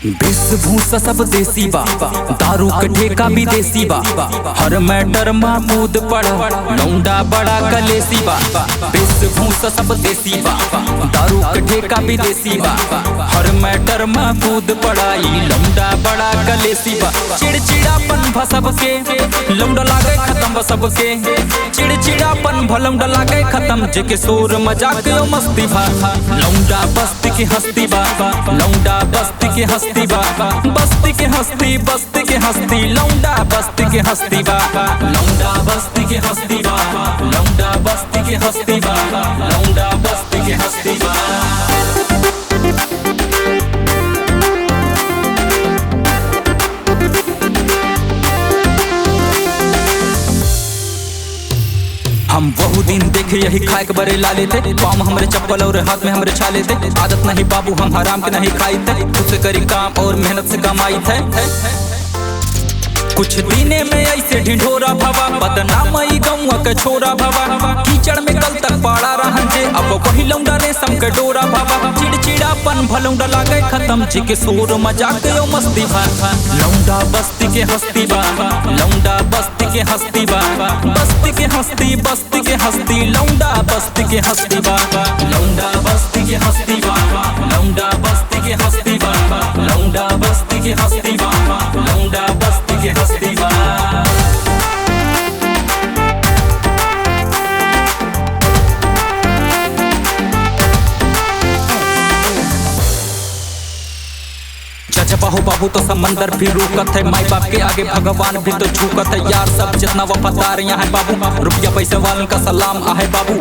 वेशभूषा सब देसी बा, दारू के ठेका भी देसी बा, हर मैटर महमूद पड़ लौंडा बड़ा कलेसी बा। वेशभूषा सब देसी बा, दारू के ठेका भी देसी बा, हर मैटर महमूद पड़ाई लौंडा बड़ा कलेसी बा। चिड़चिड़ापन भसब के लौंडा लागे खत्म सबके, चिड़चिड़ापन भलौंडा लागे खत्म जेके शोर मजाक यो मस्ती भा। लौंडा बस्ती की हस्ती बा, लौंडा बस्ती की हस्ती बा, बस्ती के हस्ती, बस्ती के हस्ती, लौंडा बस्ती के हस्ती बा, लौंडा बस्ती के हस्ती बा, लौंडा बस्ती के हस्ती बा, लौंडा बस्ती के हस्ती बा। हम बहु दिन देखे यही खाए के बरे ला लेते, पाँव हमरे चप्पल और हाथ में हमरे छाले थे। आदत नहीं बाबू हम हराम के नहीं खाई थे, खुद से करी काम और मेहनत से कमाई थे। कुछ दिने में ऐसे ढिंढोरा भवा, बदनाम आई गौवा के छोरा भवा। कीचड़ में कल तक पाड़ा रहन जे, अब वही लौंडा रेशम के डोरा भवा। चिड़चिड़ापन भलौंडा लागे खत्म जेके शोर मजाक यो मस्ती भा। लौंडा बस्ती के हस्ती बा, लौंडा बस्ती के हस्ती बा, बस्ती के हस्ती, बस्ती के हस्ती, लौंडा बस्ती के हस्ती बा, लौंडा बस्ती के हस्ती बा, लौंडा बस्ती के हस्ती बा, लौंडा बस्ती के हस्ती बा, लौंडा बस्ती के हस्ती बा। बाहू बाबू तो समंदर भी रुकत है, माई बाप के आगे भगवान भी तो झुकत है। यार सब जितना वफादार यहाँ है बाबू, रुपया पैसे वालों का सलाम आहे बाबू।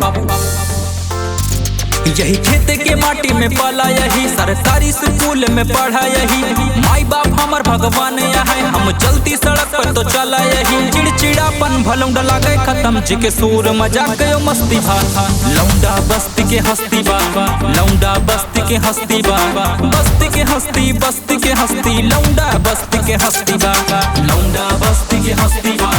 यही खेते के माटी में पाला, यही सरकारी स्कूल में पढ़ा, यही माई बाप हमर भगवान है। हम चलती सड़क पर तो चला यही, चिड़चिड़ापन भलौंडा लागे खत्म जेके शोर मजाक यो मस्ती भा। लौंडा बस्ती के हस्ती बा, लौंडा बस्ती के हस्ती बा, बस्ती के हस्ती, बस्ती के हस्ती, लौंडा बस्ती के हस्ती बा, लौंडा बस्ती के हस्ती बा,